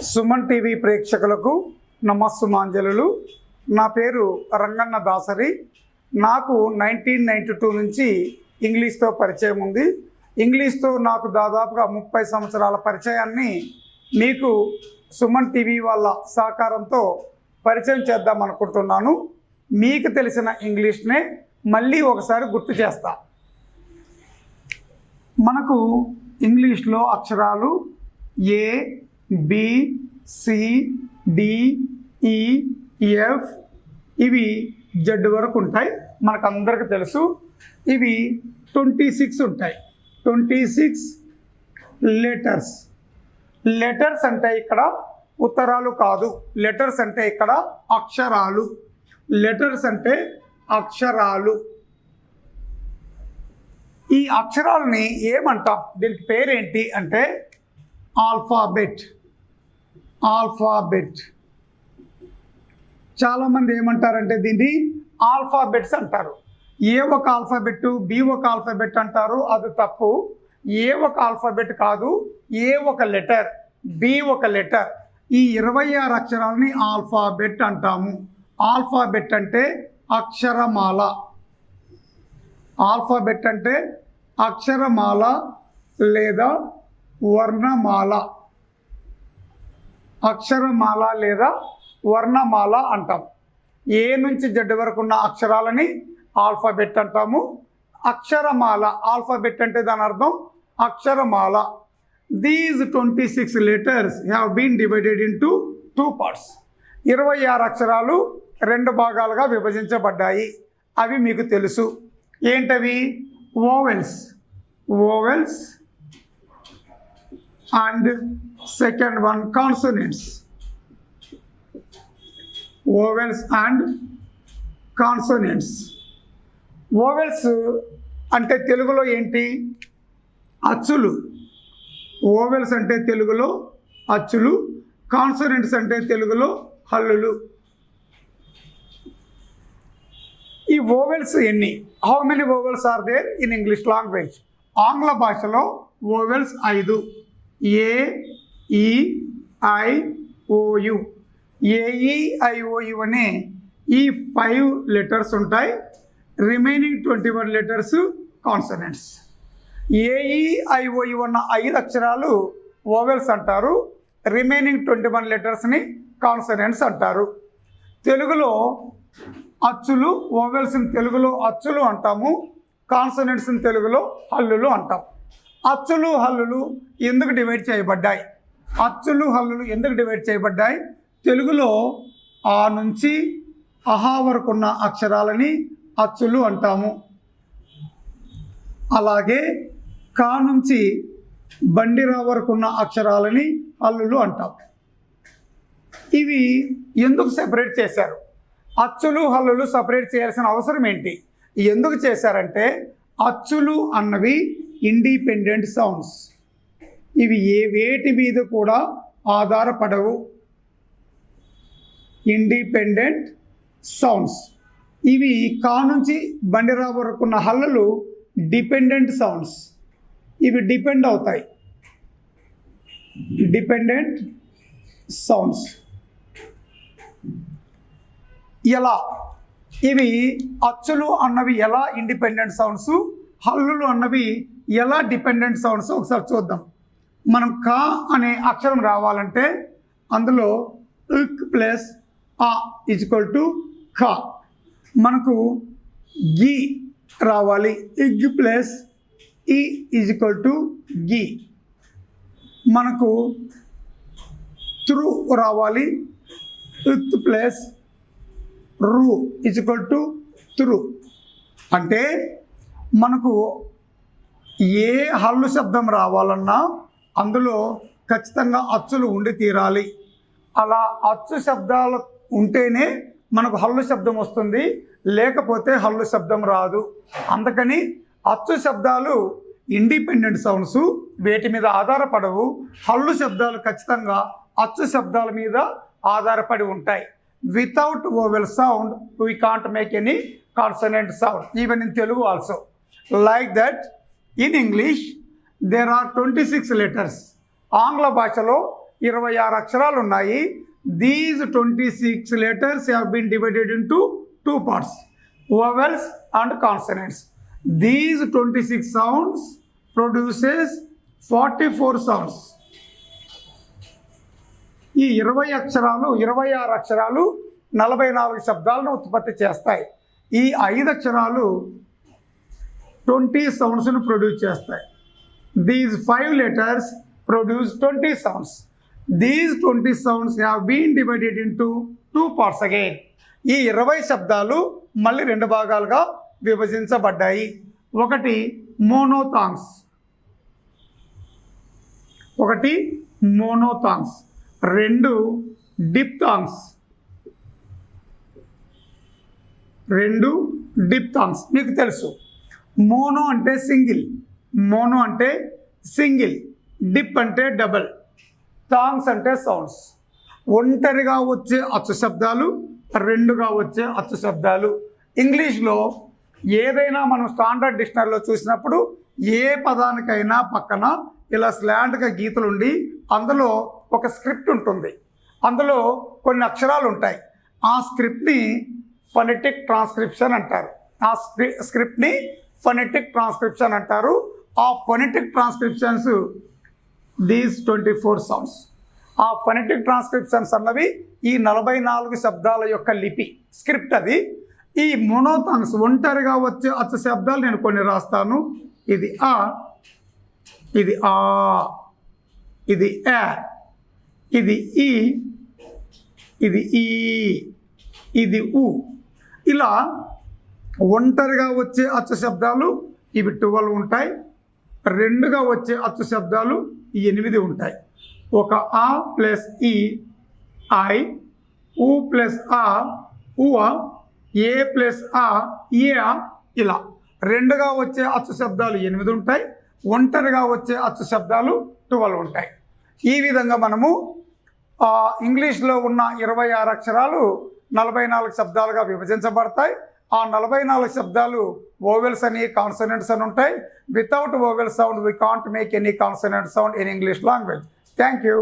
Suman TV ప్రేక్షకులకు నమస్సుమాంజలు. నా పేరు రంగన్న దాసరి. నాకు 1992 నుంచి ఇంగ్లీష్తో పరిచయం ఉంది. ఇంగ్లీష్తో నాకు దాదాపుగా 30 సంవత్సరాల పరిచయాన్ని మీకు సుమన్ టీవీ వాళ్ళ సహకారంతో పరిచయం చేద్దాం అనుకుంటున్నాను. మీకు తెలిసిన ఇంగ్లీష్నే మళ్ళీ ఒకసారి గుర్తు చేస్తా. మనకు ఇంగ్లీష్లో అక్షరాలు ఏ, బి, సి, డి, ఈ, ఎఫ్ ఇవి జెడ్ వరకు ఉంటాయి. మనకు అందరికీ తెలుసు. ఇవి 26 ఉంటాయి. 26 లెటర్స్. లెటర్స్ అంటే ఇక్కడ ఉత్తరాలు కాదు. లెటర్స్ అంటే ఇక్కడ అక్షరాలు. లెటర్స్ అంటే అక్షరాలు. ఈ అక్షరాలని ఏమంటాం? దీనికి పేరేంటి అంటే ఆల్ఫాబెట్. ఆల్ఫాబెట్. చాలామంది ఏమంటారంటే దీన్ని ఆల్ఫాబెట్స్ అంటారు. ఏ ఒక ఆల్ఫాబెట్, బి ఒక ఆల్ఫాబెట్ అంటారు. అది తప్పు. ఏ ఒక ఆల్ఫాబెట్ కాదు. ఏ ఒక లెటర్, బి ఒక లెటర్. ఈ 26 అక్షరాలని ఆల్ఫాబెట్ అంటాము. ఆల్ఫాబెట్ అంటే అక్షరమాల. ఆల్ఫాబెట్ అంటే అక్షరమాల లేదా వర్ణమాల. అక్షరమాల లేదా వర్ణమాల అంటాం. ఏ నుంచి జెడ్ వరకు ఉన్న అక్షరాలని ఆల్ఫాబెట్ అంటాము. అక్షరమాల. ఆల్ఫాబెట్ అంటే దాని అర్థం అక్షరమాల. These 26 letters have been divided into 2 parts. 26 అక్షరాలు 2 భాగాలుగా విభజించబడ్డాయి. అవి మీకు తెలుసు. ఏంటవి? Vowels. Vowels and second one consonants. Vowels and consonants. Vowels అంటే తెలుగులో ఏంటి? అచ్చులు. వోవెల్స్ అంటే తెలుగులో అచ్చులు. కాన్సోనెంట్స్ అంటే తెలుగులో హల్లులు. ఈ వోవెల్స్ ఎన్ని? How many vowels are there in English language? ఆంగ్ల భాషలో వోవెల్స్ 5. ఏ, ఈ, ఐ, ఓయు. ఏఈఐఓయు అనే ఈ 5 లెటర్స్ ఉంటాయి. Remaining 21 letters consonants. ఏఈఐఓయు అన్న 5 అక్షరాలు వోవెల్స్ అంటారు. రిమైనింగ్ 21 లెటర్స్ని కాన్సనెంట్స్ అంటారు. తెలుగులో అచ్చులు, వోవెల్స్ని తెలుగులో అచ్చులు అంటాము. కాన్సనెంట్స్ని తెలుగులో హల్లులు అంటాం. అచ్చులు హల్లులు ఎందుకు డివైడ్ చేయబడ్డాయి? అచ్చులు హల్లులు ఎందుకు డివైడ్ చేయబడ్డాయి? తెలుగులో ఆ నుంచి అహా వరకు ఉన్న అక్షరాలని అచ్చులు అంటాము. అలాగే కా నుంచి బండిరా వరకు ఉన్న అక్షరాలని హల్లులు అంటాం. ఇవి ఎందుకు సెపరేట్ చేశారు? అచ్చులు హల్లులు సపరేట్ చేయాల్సిన అవసరం ఏంటి? ఎందుకు చేశారంటే అచ్చులు అన్నవి ఇండిపెండెంట్ సౌండ్స్. ఇవి వేటి మీద కూడా ఆధారపడవు. Independent sounds. ఇవి కా నుంచి బండిరా వరకు ఉన్న హల్లులు డిపెండెంట్ సౌండ్స్. ఇవి డిపెండ్ అవుతాయి. Dependent sounds. ఎలా? ఇవి అచ్చులు అన్నవి ఎలా ఇండిపెండెంట్ సౌండ్స్, హల్లులు అన్నవి ఎలా డిపెండెంట్ సౌండ్స్ ఒకసారి చూద్దాం. మనం కా అనే అక్షరం రావాలంటే అందులో ఇక్ ప్లస్ ఆ ఈక్వల్ టు ఖా. మనకు గి రావాలి. ఇగ్ ప్లస్ ఈ ఈక్వల్ టు గి. మనకు త్రు రావాలి. ఇత్ ప్లస్ రు ఈక్వల్ టు త్రు. అంటే మనకు ఏ హల్లు శబ్దం రావాలన్నా అందులో ఖచ్చితంగా అచ్చులు ఉండి తీరాలి. అలా అచ్చు శబ్దాలు ఉంటేనే మనకు హల్లు శబ్దం వస్తుంది, లేకపోతే హల్లు శబ్దం రాదు. అందుకని అచ్చు శబ్దాలు ఇండిపెండెంట్ సౌండ్స్, వేటి మీద ఆధారపడవు. హల్లు శబ్దాలు ఖచ్చితంగా అచ్చు శబ్దాల మీద ఆధారపడి ఉంటాయి. Without vowel sound we can't make any consonant sound, even in Telugu also. Like that in English there are 26 letters. ఆంగ్ల భాషలో 26 అక్షరాలు ఉన్నాయి. These 26 letters have been divided into 2 parts, vowels and consonants. These 26 sounds produces 44 sounds. ఈ 26 అక్షరాలు 44 శబ్దాలను ఉత్పత్తి చేస్తాయి. ఈ 5 అక్షరాలు 20 సౌండ్స్ను ప్రొడ్యూస్ చేస్తాయి. These 5 letters produce 20 sounds. These 20 sounds have been divided into 2 parts again. ఈ 20 శబ్దాలు మళ్ళీ 2 భాగాలుగా విభజించబడ్డాయి. ఒకటి మోనోథాంగ్స్, 2 డిప్థాంగ్స్, 2 డిప్థాంగ్స్. మీకు తెలుసు, మోనో అంటే సింగిల్, డిప్ అంటే డబల్, థాంగ్స్ అంటే సౌండ్స్. ఒంటరిగా వచ్చే అచ్చు శబ్దాలు, 2గా వచ్చే అచ్చు శబ్దాలు. ఇంగ్లీష్లో ఏదైనా మనం స్టాండర్డ్ డిక్షనరీలో చూసినప్పుడు ఏ పదానికైనా పక్కన ఇలా స్లాంట్గా గీతలు ఉండి అందులో ఒక స్క్రిప్ట్ ఉంటుంది, అందులో కొన్ని అక్షరాలు ఉంటాయి. ఆ స్క్రిప్ట్ని ఫొనెటిక్ ట్రాన్స్క్రిప్షన్ అంటారు. ఆ స్క్రిప్ట్ని ఫొనెటిక్ ట్రాన్స్క్రిప్షన్ అంటారు. ఆ ఫొనెటిక్ ట్రాన్స్క్రిప్షన్స్ దీస్ 24 సౌండ్స్. ఆ ఫొనెటిక్ ట్రాన్స్క్రిప్షన్స్ అన్నవి ఈ 44 శబ్దాల యొక్క లిపి, స్క్రిప్ట్ అది. ఈ మోనోథాంగ్స్ ఒంటరిగా వచ్చే అచ్చు శబ్దాలు నేను కొన్ని రాస్తాను. ఇది ఆ, ఇది ఆ, ఇది ఏ, ఇది ఈ, ఇది ఈ, ఇది ఉ. ఇలా ఒంటరిగా వచ్చే అచ్చు శబ్దాలు ఇవి 12 ఉంటాయి. 2గా వచ్చే అచ్చు శబ్దాలు 8 ఉంటాయి. ఒక ఆ ప్లస్ ఈ, ఐ, ఊ ప్లస్ ఆ, ఉవ, ఏ ప్లస్ ఆ, ఏ. ఇలా 2గా వచ్చే అచ్చు శబ్దాలు 8 ఉంటాయి. ఒంటరిగా వచ్చే అచ్చు శబ్దాలు 12 ఉంటాయి. ఈ విధంగా మనము ఇంగ్లీష్లో ఉన్న 26 అక్షరాలు 44 శబ్దాలుగా విభజించబడతాయి. ఆ 44 శబ్దాలు వోవెల్స్ అని, కాన్సనెంట్స్ అని ఉంటాయి. Without vowel sound we can't make any consonant sound in English language. Thank you.